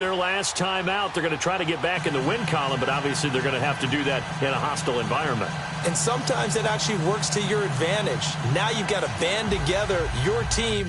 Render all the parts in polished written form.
Their last time out, they're going to try to get back in the win column, but obviously they're going to have to do that in a hostile environment. And sometimes it actually works to your advantage. Now you've got to band together your team.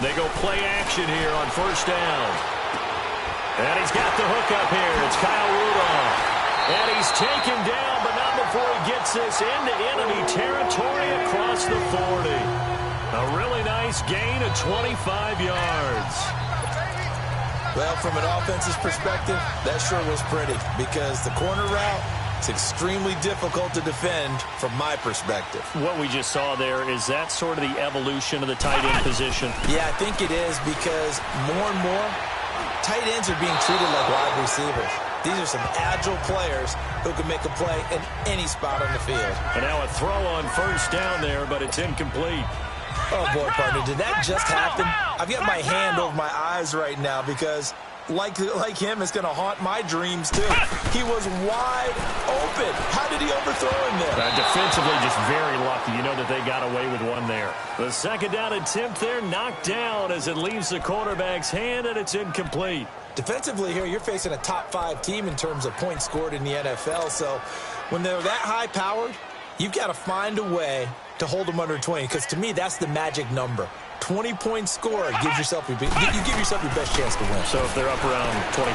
They go play action here on first down. And he's got the hook up here. It's Kyle Rudolph. And he's taken down, but not before he gets this into enemy territory across the 40. A really nice gain of 25 yards. Well, from an offensive perspective, that sure was pretty because the corner route is extremely difficult to defend from my perspective. What we just saw there, is that sort of the evolution of the tight end position? Yeah, I think it is because more and more, tight ends are being treated like wide receivers. These are some agile players who can make a play in any spot on the field. And now a throw on first down there, but it's incomplete. Oh, boy, partner, did that just happen? I've got my hand over my eyes right now because, like him, it's going to haunt my dreams, too. He was wide open. How did he overthrow him there? Defensively, just very lucky. You know that they got away with one there. The second down attempt there knocked down as it leaves the quarterback's hand, and it's incomplete. Defensively here, you're facing a top-5 team in terms of points scored in the NFL. So when they're that high-powered, you've got to find a way to hold them under 20, because to me, that's the magic number. 20 points scored, you give yourself your best chance to win. So if they're up around 24,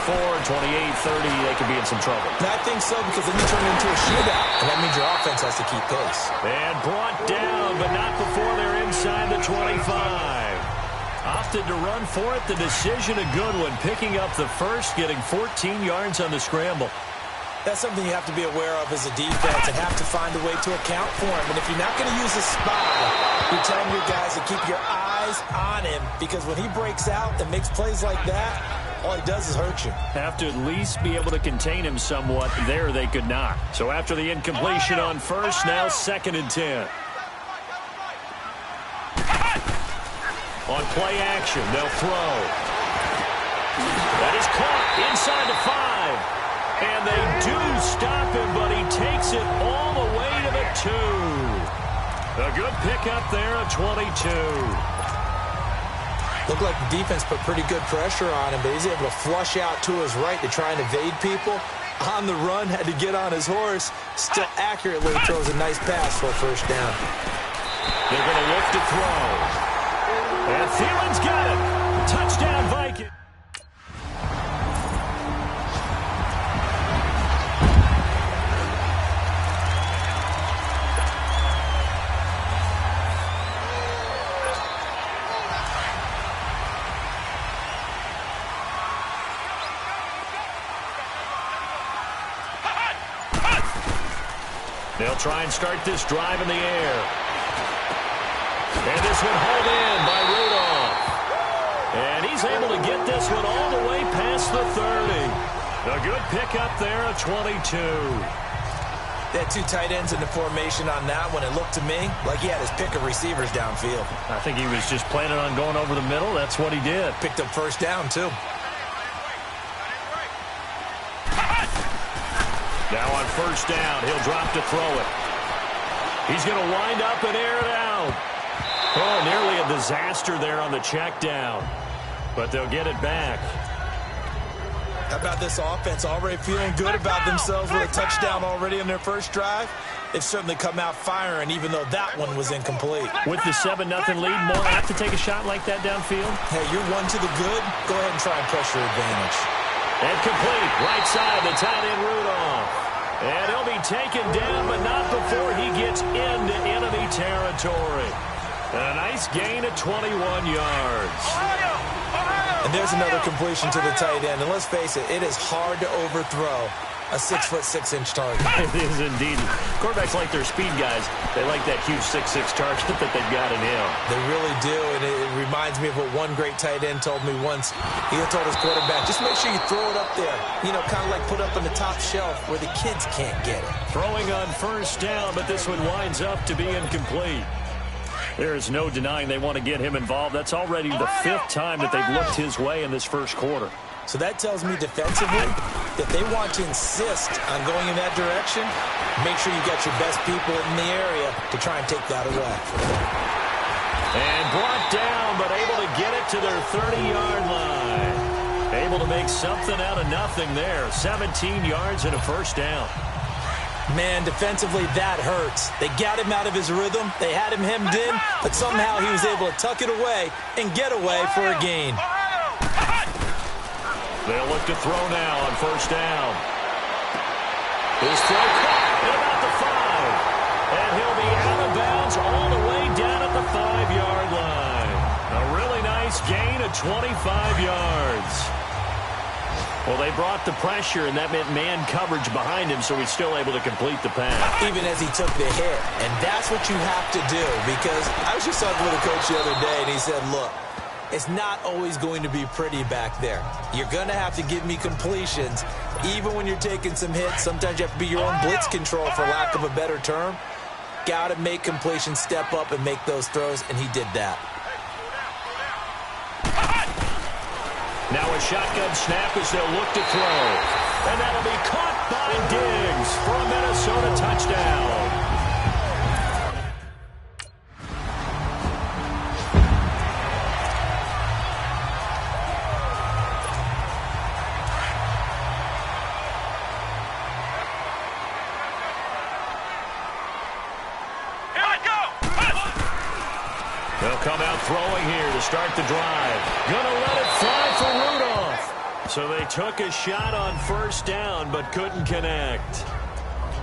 28, 30, they could be in some trouble. And I think so, because then you turn it into a shootout, and that means your offense has to keep pace. And brought down, but not before they're inside the 25. Opted to run for it. The decision a good one, picking up the first, getting 14 yards on the scramble. That's something you have to be aware of as a defense and have to find a way to account for him. And if you're not going to use a spy, you're telling your guys to keep your eyes on him, because when he breaks out and makes plays like that, all he does is hurt you. Have to at least be able to contain him somewhat. There they could not. So after the incompletion on first, now 2nd and 10. On play action, they'll throw. That is caught inside the 5. And they do stop him, but he takes it all the way to the 2. A good pickup there at 22. Looked like the defense put pretty good pressure on him, but he's able to flush out to his right to try and evade people. On the run, had to get on his horse. Still accurately throws a nice pass for a first down. They're going to look to throw. And Thielen's got it. Touchdown, Vikings. They'll try and start this drive in the air. And this one hauled in by Rudolph. And he's able to get this one all the way past the 30. A good pickup there at 22. They had 2 tight ends in the formation on that one. It looked to me like he had his pick of receivers downfield. I think he was just planning on going over the middle. That's what he did. Picked up first down, too. Now on first down, he'll drop to throw it. He's going to wind up and air it out. Oh, nearly a disaster there on the check down. But they'll get it back. How about this offense already feeling good about themselves with a touchdown already in their first drive? They've certainly come out firing, even though that one was incomplete. With the 7-0 lead, more apt to take a shot like that downfield? Hey, you're one to the good. Go ahead and try and press your advantage. And complete, right side, the tight end Rudolph. And he'll be taken down, but not before he gets into enemy territory. A nice gain of 21 yards. And there's another completion to the tight end. And let's face it, it is hard to overthrow a 6'6" target. It is indeed. Quarterbacks like their speed guys. They like that huge 6'6" target that they've got in him. They really do, and it reminds me of what one great tight end told me once. He told his quarterback, just make sure you throw it up there. You know, kind of like put up on the top shelf where the kids can't get it. Throwing on first down, but this one winds up to be incomplete. There is no denying they want to get him involved. That's already the 5th time that they've looked his way in this first quarter. So that tells me defensively that they want to insist on going in that direction. Make sure you got your best people in the area to try and take that away. And brought down, but able to get it to their 30-yard line. Able to make something out of nothing there. 17 yards and a first down. Man, defensively, that hurts. They got him out of his rhythm. They had him hemmed in, but somehow he was able to tuck it away and get away for a gain. They'll look to throw now on first down. His throw caught at about the 5. And he'll be out of bounds all the way down at the 5-yard line. A really nice gain of 25 yards. Well, they brought the pressure, and that meant man coverage behind him, so he's still able to complete the pass. Even as he took the hit. And that's what you have to do, because I was just talking with a coach the other day, and he said, look, it's not always going to be pretty back there. You're going to have to give me completions. Even when you're taking some hits, sometimes you have to be your own blitz control, for lack of a better term. Got to make completions, step up, and make those throws, and he did that. Now a shotgun snap as they'll look to throw. And that'll be caught by Diggs for a Minnesota touchdown. They'll come out throwing here to start the drive. Gonna let it fly for Rudolph. So they took a shot on first down, but couldn't connect.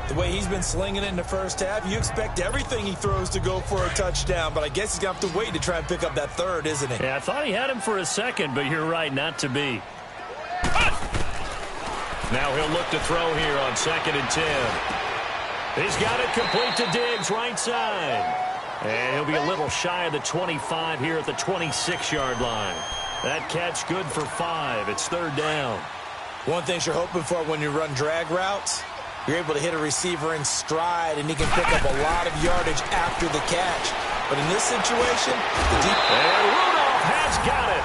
The way he's been slinging it in the first half, you expect everything he throws to go for a touchdown, but I guess he's going to have to wait to try and pick up that third, isn't he? Yeah, I thought he had him for a second, but you're right, not to be. Now he'll look to throw here on 2nd and 10. He's got it complete to Diggs, right side. And he'll be a little shy of the 25 here at the 26-yard line. That catch good for 5. It's 3rd down. One thing you're hoping for when you run drag routes, you're able to hit a receiver in stride, and he can pick up a lot of yardage after the catch. But in this situation, the deep... And Rudolph has got it.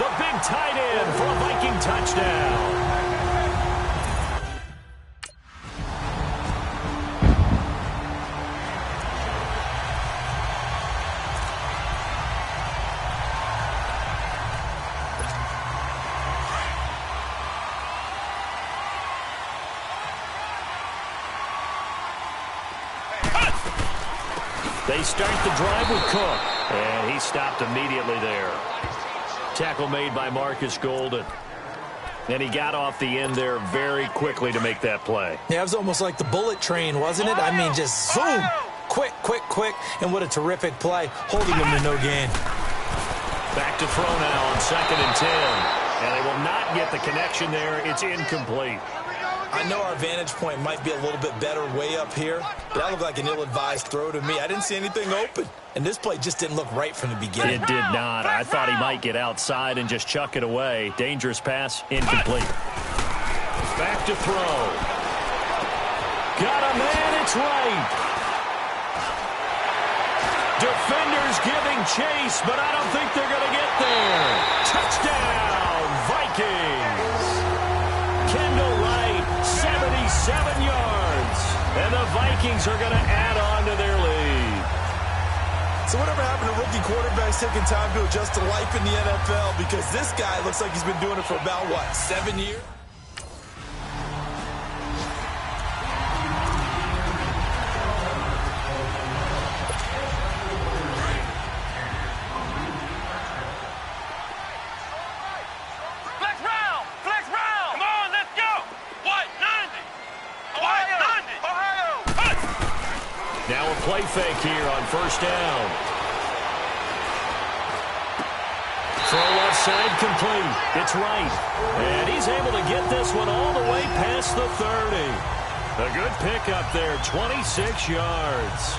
The big tight end for a Viking touchdown. They start the drive with Cook, and he stopped immediately there. Tackle made by Marcus Golden. And he got off the end there very quickly to make that play. Yeah, it was almost like the bullet train, wasn't it? I mean, just zoom, quick, quick, quick, and what a terrific play, holding him to no gain. Back to throw now on 2nd and 10. And they will not get the connection there. It's incomplete. I know our vantage point might be a little bit better way up here, but that looked like an ill-advised throw to me. I didn't see anything open, and this play just didn't look right from the beginning. It did not. I thought he might get outside and just chuck it away. Dangerous pass, incomplete. Back to throw. Got a man, it's right. Defenders giving chase, but I don't think they're going to get there. Touchdown, Vikings. Kendall Wright, 77 yards. And the Vikings are going to add on to their lead. So whatever happened to rookie quarterbacks taking time to adjust to life in the NFL? Because this guy looks like he's been doing it for about, 7 years? Now a play fake here on first down. Throw left side complete. It's right. And he's able to get this one all the way past the 30. A good pickup there, 26 yards.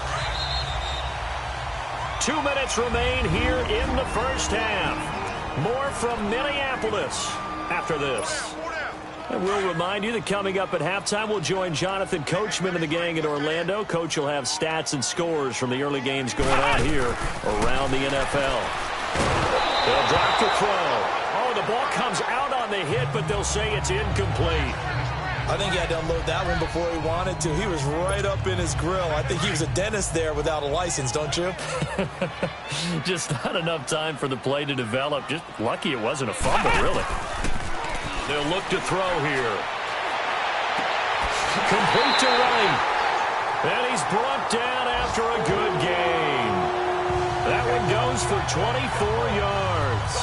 2 minutes remain here in the first half. More from Minneapolis after this. And we'll remind you that coming up at halftime, we'll join Jonathan Coachman and the gang in Orlando. Coach will have stats and scores from the early games going on here around the NFL. They'll drop to throw. Oh, the ball comes out on the hit, but they'll say it's incomplete. I think he had to unload that one before he wanted to. He was right up in his grill. I think he was a dentist there without a license, don't you? Just not enough time for the play to develop. Just lucky it wasn't a fumble, really. They'll look to throw here. Complete to right. And he's brought down after a good game. That one goes for 24 yards.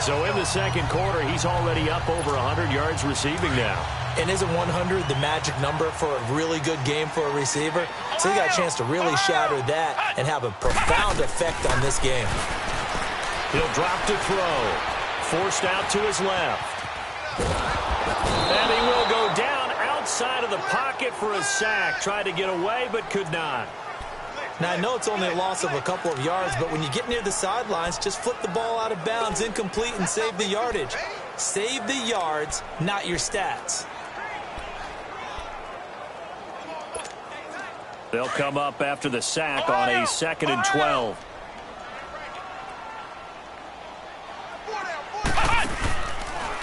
So in the second quarter, he's already up over 100 yards receiving now. And isn't 100 the magic number for a really good game for a receiver? So he got a chance to really shatter that and have a profound effect on this game. He'll drop to throw. Forced out to his left. And he will go down outside of the pocket for a sack. Tried to get away, but could not. Now, I know it's only a loss of a couple of yards, but when you get near the sidelines, just flip the ball out of bounds, incomplete, and save the yardage. Save the yards, not your stats. They'll come up after the sack on a 2nd and 12.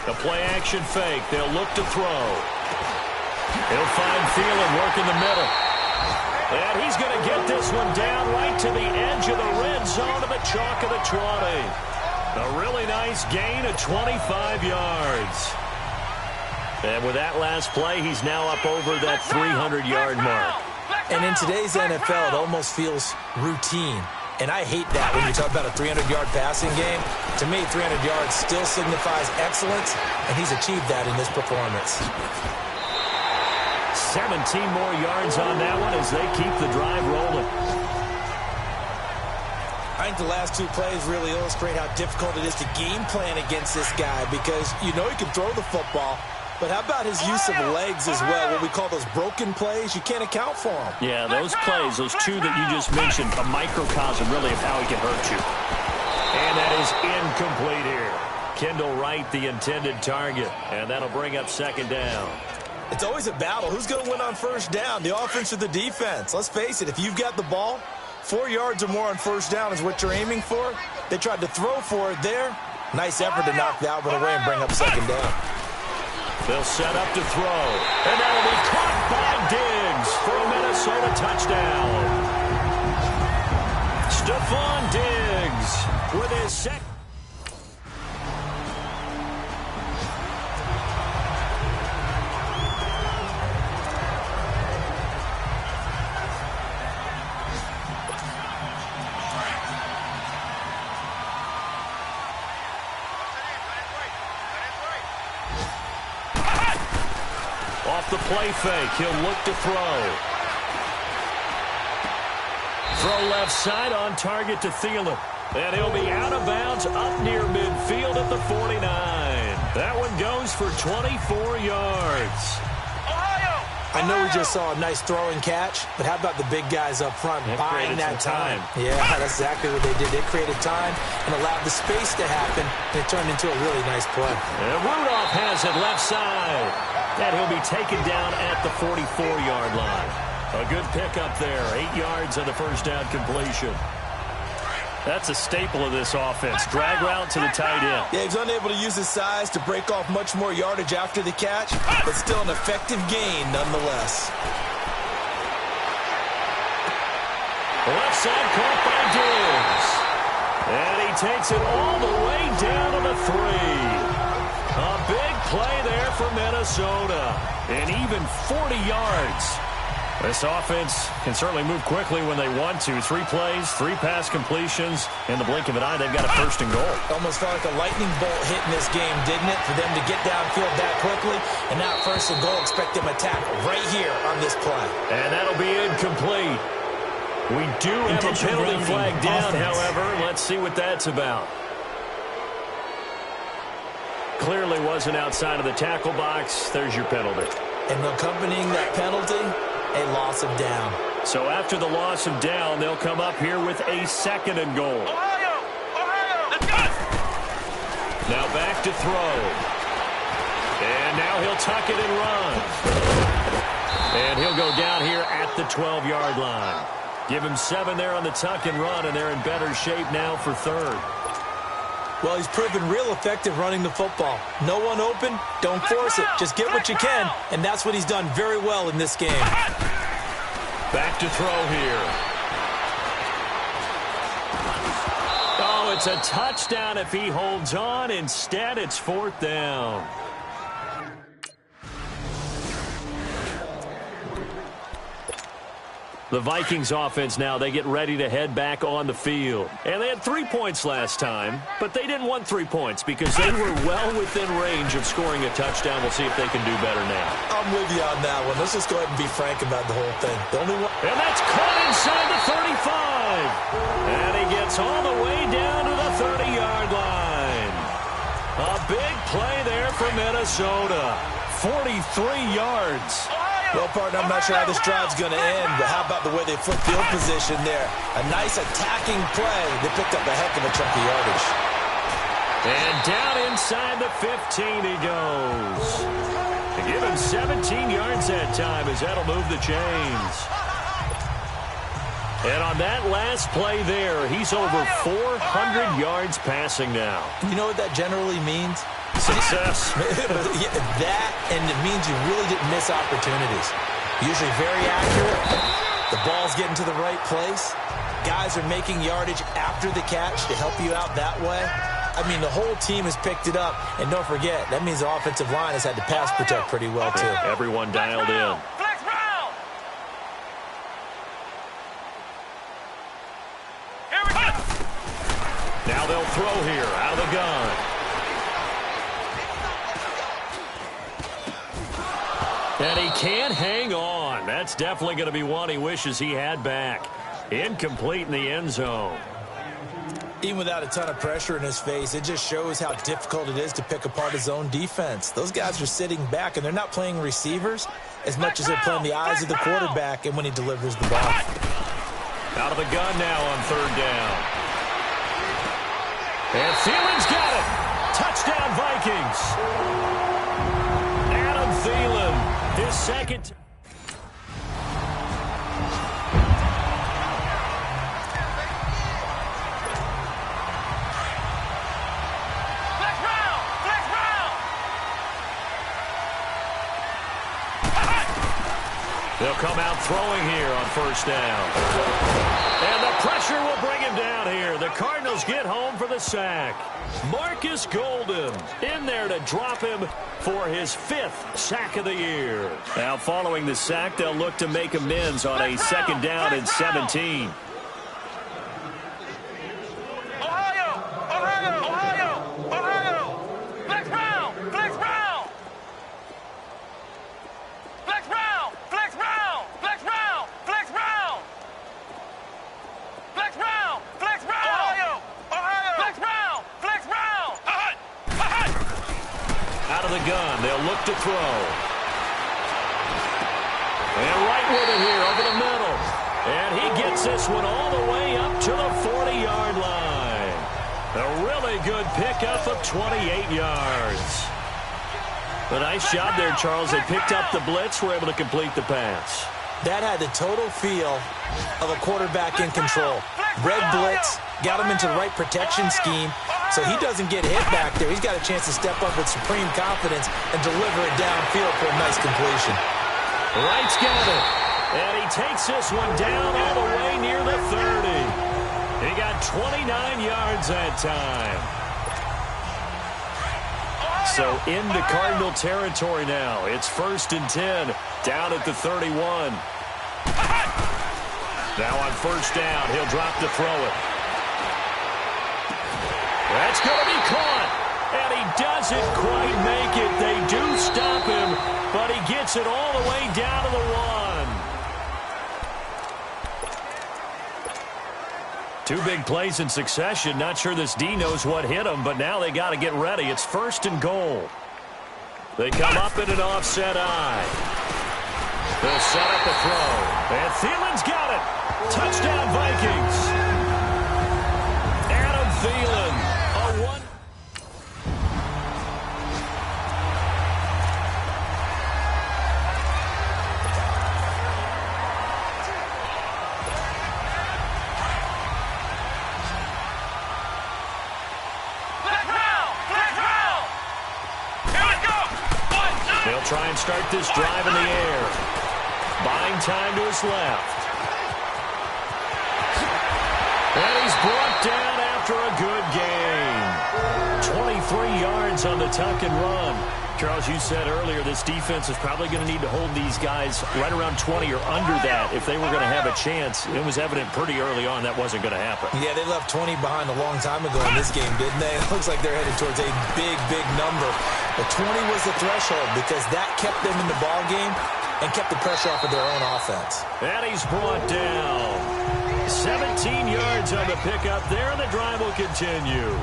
The play-action fake. They'll look to throw. He'll find Thielen work in the middle. And he's going to get this one down right to the edge of the red zone of the chalk of the 20. A really nice gain of 25 yards. And with that last play, he's now up over that 300-yard mark. And in today's NFL, it almost feels routine. And I hate that when you talk about a 300-yard passing game. To me, 300 yards still signifies excellence, and he's achieved that in this performance. 17 more yards on that one as they keep the drive rolling. I think the last two plays really illustrate how difficult it is to game plan against this guy because you know he can throw the football, but how about his use of legs as well? What we call those broken plays, you can't account for them. Yeah, those plays, those two that you just mentioned, a microcosm really of how he can hurt you. And that is incomplete here. Kendall Wright, the intended target, and that'll bring up 2nd down. It's always a battle. Who's going to win on first down, the offense or the defense? Let's face it, if you've got the ball, 4 yards or more on first down is what you're aiming for. They tried to throw for it there. Nice effort to knock that one away and bring up 2nd down. They'll set up to throw. And that'll be caught by Diggs for a Minnesota touchdown. Stephon Diggs with his second. Off the play fake, he'll look to throw. Throw left side on target to Thielen. And he'll be out of bounds up near midfield at the 49. That one goes for 24 yards. I know we just saw a nice throwing catch, but how about the big guys up front buying that time? Yeah, that's exactly what they did. They created time and allowed the space to happen, and it turned into a really nice play. And Rudolph has it left side. And he'll be taken down at the 44-yard line. A good pickup there. 8 yards on the first down completion. That's a staple of this offense. Drag route to the tight end. Yeah, he's unable to use his size to break off much more yardage after the catch, but still an effective gain nonetheless. Left side caught by Diggs. And he takes it all the way down to the 3. A big play there for Minnesota. And even 40 yards. This offense can certainly move quickly when they want to. 3 plays, 3 pass completions. In the blink of an eye, they've got a 1st and goal. Almost felt like a lightning bolt hit in this game, didn't it? For them to get downfield that quickly. And now 1st and goal, expect them attack right here on this play. And that'll be incomplete. We do have a penalty flag down, offense. however. Let's see what that's about. Clearly wasn't outside of the tackle box. There's your penalty. And accompanying that penalty, a loss of down. So after the loss of down, they'll come up here with a 2nd and goal. Ohio! Let's go! Now back to throw. And now he'll tuck it and run. And he'll go down here at the 12-yard line. Give him 7 there on the tuck and run, and they're in better shape now for 3rd. Well, he's proven real effective running the football. No one open, don't force it. Just get what you can, and that's what he's done very well in this game. Back to throw here. Oh, it's a touchdown if he holds on. Instead, it's 4th down. The Vikings offense now, they get ready to head back on the field. And they had 3 points last time, but they didn't want 3 points because they were well within range of scoring a touchdown. We'll see if they can do better now. I'm with you on that one. Let's just go ahead and be frank about the whole thing. The only one. And that's caught inside the 35. And he gets all the way down to the 30-yard line. A big play there for Minnesota. 43 yards. Well, partner, I'm not sure how this drive's going to end, but how about the way they flip field position there? A nice attacking play. They picked up a heck of a chunk of yardage. And down inside the 15 he goes. To give him 17 yards that time as that'll move the chains. And on that last play there, he's over 400 yards passing now. You know what that generally means? Success. Yeah, that, and it means you really didn't miss opportunities. Usually very accurate. The ball's getting to the right place. Guys are making yardage after the catch to help you out that way. I mean, the whole team has picked it up. And don't forget, that means the offensive line has had to pass protect pretty well, too. Everyone dialed in. Flex round! Here we go! Now they'll throw here out of the gun. And he can't hang on. That's definitely going to be one he wishes he had back. Incomplete in the end zone. Even without a ton of pressure in his face, it just shows how difficult it is to pick apart his own defense. Those guys are sitting back, and they're not playing receivers as much as they're playing the eyes of the quarterback and when he delivers the ball. Out of the gun now on 3rd down. And Thielen's got it. Touchdown, Vikings. Adam Thielen. His 2nd. Flex round! Flex round! They'll come out throwing here on 1st down. And the pressure will bring him down here. The Cardinals get home for the sack. Marcus Golden in there to drop him for his 5th sack of the year. Now following the sack, they'll look to make amends on a 2nd down and 17. Ohio! Ohio! Ohio! Ohio! Flex round! Flex round! Flex round! Flex round! Flex round! Flex round! Flex round! Flex round! Ohio! Ohio! Flex round! Flex round! Out of the gun, they'll look to throw. And right with it here over the middle. And he gets this one all the way up to the 40-yard line. A really good pickup of 28 yards. A nice job there, Charles. They picked up the blitz, were able to complete the pass. That had the total feel of a quarterback in control. Red blitz, got him into the right protection scheme, so he doesn't get hit back there. He's got a chance to step up with supreme confidence and deliver it downfield for a nice completion. Wright's got it. And he takes this one down all the way near the 30. He got 29 yards that time. So into Cardinal territory now. It's 1st and 10, down at the 31. Now on 1st down, he'll drop to throw it. That's going to be caught. And he doesn't quite make it. They do stop him, but he gets it all the way down to the 1. Two big plays in succession. Not sure this D knows what hit him, but now they got to get ready. It's 1st and goal. They come up in an offset eye. They'll set up a throw. And Thielen's got it. Touchdown, Vikings. Adam Thielen. A one. They'll try and start this drive in the air. Buying time to his left. And he's brought down after a good gain. 23 yards on the tuck and run. Charles, you said earlier this defense is probably going to need to hold these guys right around 20 or under that if they were going to have a chance. It was evident pretty early on that wasn't going to happen. Yeah, they left 20 behind a long time ago in this game, didn't they? It looks like they're headed towards a big, big number. But 20 was the threshold because that kept them in the ball game and kept the pressure off of their own offense. And he's brought down. 17 yards on the pickup there, and the drive will continue.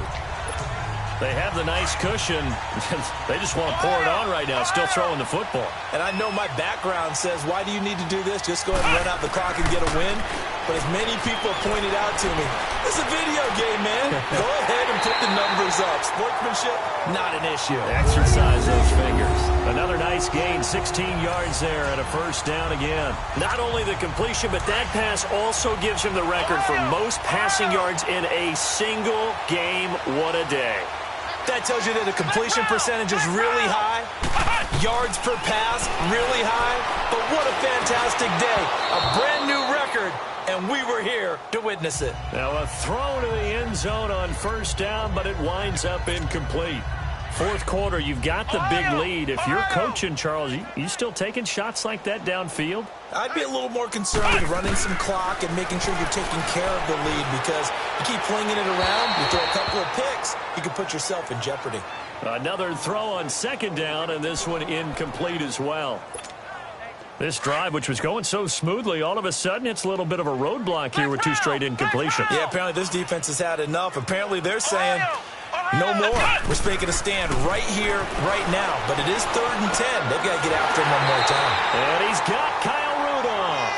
They have the nice cushion. They just want to pour it on right now, still throwing the football. And I know my background says, why do you need to do this? Just go ahead and run out the clock and get a win. But as many people have pointed out to me, it's a video game, man. Go ahead and put the numbers up. Sportsmanship, not an issue. Exercise those fingers. Another nice gain, 16 yards there and a 1st down again. Not only the completion, but that pass also gives him the record for most passing yards in a single game. What a day. That tells you that the completion percentage is really high. Yards per pass, really high. But what a fantastic day. A brand new record, and we were here to witness it. Now a throw to the end zone on 1st down, but it winds up incomplete. 4th quarter, you've got the big lead. If you're coaching, Charles, you still taking shots like that downfield? I'd be a little more concerned with running some clock and making sure you're taking care of the lead because you keep flinging it around, you throw a couple of picks, you can put yourself in jeopardy. Another throw on 2nd down, and this one incomplete as well. This drive, which was going so smoothly, all of a sudden it's a little bit of a roadblock here with 2 straight incompletions. Yeah, apparently this defense has had enough. Apparently they're saying no more. We're making a stand right here, right now. But it is 3rd and 10. They've got to get after him one more time. And he's got Kyle Rudolph.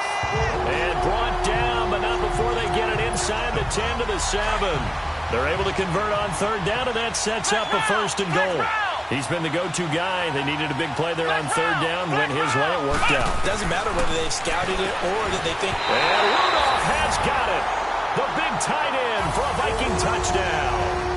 And brought down, but not before they get it inside the 10 to the 7. They're able to convert on 3rd down, and that sets up a 1st and goal. He's been the go-to guy. They needed a big play there on 3rd down. Went his way. It worked out. Doesn't matter whether they've scouted it or that they think. And Rudolph has got it. The big tight end for a Viking touchdown.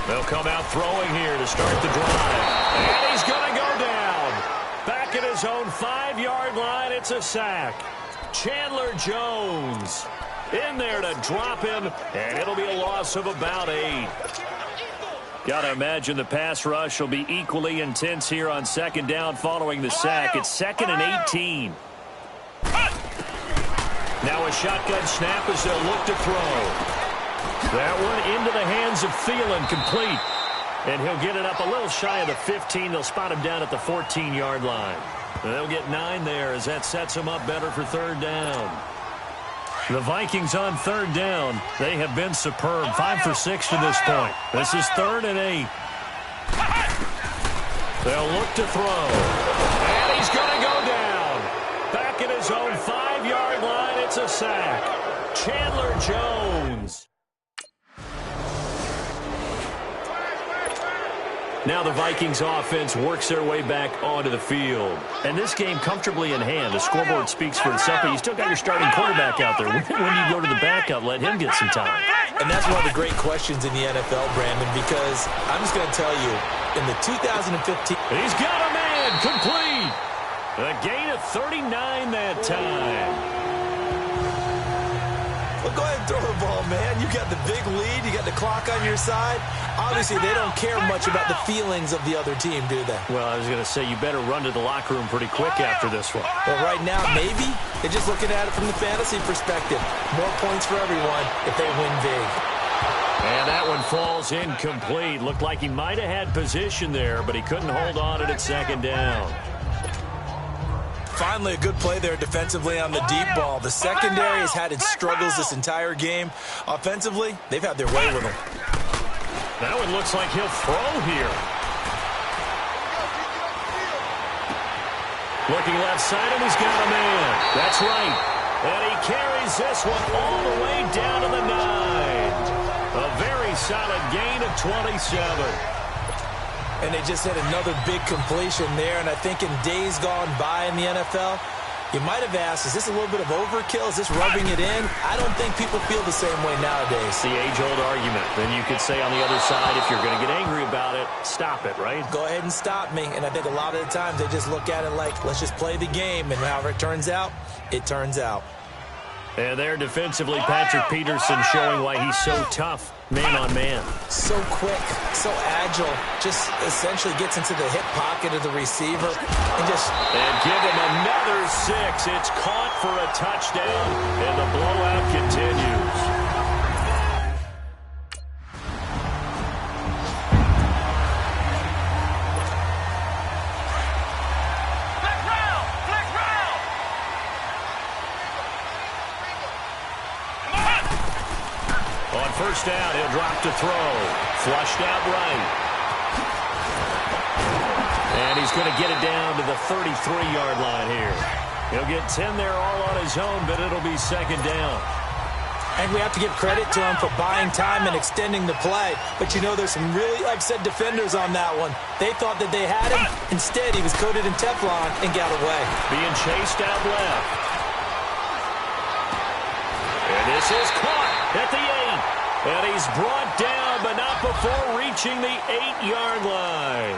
They'll come out throwing here to start the drive. And he's going to go down. Back at his own 5-yard line, it's a sack. Chandler Jones in there to drop him, and it'll be a loss of about 8. Got to imagine the pass rush will be equally intense here on 2nd down following the sack. It's 2nd and 18. Now a shotgun snap as they'll look to throw. That one into the hands of Thielen, complete. And he'll get it up a little shy of the 15. They'll spot him down at the 14-yard line. And they'll get 9 there as that sets them up better for 3rd down. The Vikings on 3rd down. They have been superb. 5 for 6 to this point. This is 3rd and 8. They'll look to throw. And he's going to go down. Back at his own 5-yard line, it's a sack. Chandler Jones. Now the Vikings offense works their way back onto the field. And this game comfortably in hand. The scoreboard speaks for itself, but you still got your starting quarterback out there. When you go to the backup, let him get some time. And that's one of the great questions in the NFL, Brandon, because I'm just going to tell you, in the 2015... He's got a man, complete. A gain of 39 that time. Well, go ahead and throw the ball, man. You got the big lead. You got the clock on your side. Obviously, they don't care much about the feelings of the other team, do they? Well, I was going to say, you better run to the locker room pretty quick after this one. Well, right now, maybe. They're just looking at it from the fantasy perspective. More points for everyone if they win big. And that one falls incomplete. Looked like he might have had position there, but he couldn't hold on at second down. Finally, a good play there defensively on the deep ball. The secondary has had its struggles this entire game. Offensively, they've had their way with them. That one looks like he'll throw here. Looking left side, and he's got a man. That's right. And he carries this one all the way down to the 9. A very solid gain of 27. And they just had another big completion there. And I think in days gone by in the NFL, you might have asked, is this a little bit of overkill? Is this rubbing it in? I don't think people feel the same way nowadays. The age-old argument. Then you could say on the other side, if you're going to get angry about it, stop it, right? Go ahead and stop me. And I think a lot of the times they just look at it like, let's just play the game. And however it turns out, it turns out. And there defensively, Patrick Peterson showing why he's so tough, man on man. So quick, so agile, just essentially gets into the hip pocket of the receiver and give him another 6. It's caught for a touchdown, and the blowout continues. First down, he'll drop to throw. Flushed out right. And he's going to get it down to the 33-yard line here. He'll get 10 there all on his own, but it'll be second down. And we have to give credit to him for buying time and extending the play. But you know, there's some really upset defenders on that one. They thought that they had him. Instead, he was coated in Teflon and got away. Being chased out left. And this is caught at the 8. And he's brought down, but not before reaching the 8-yard line.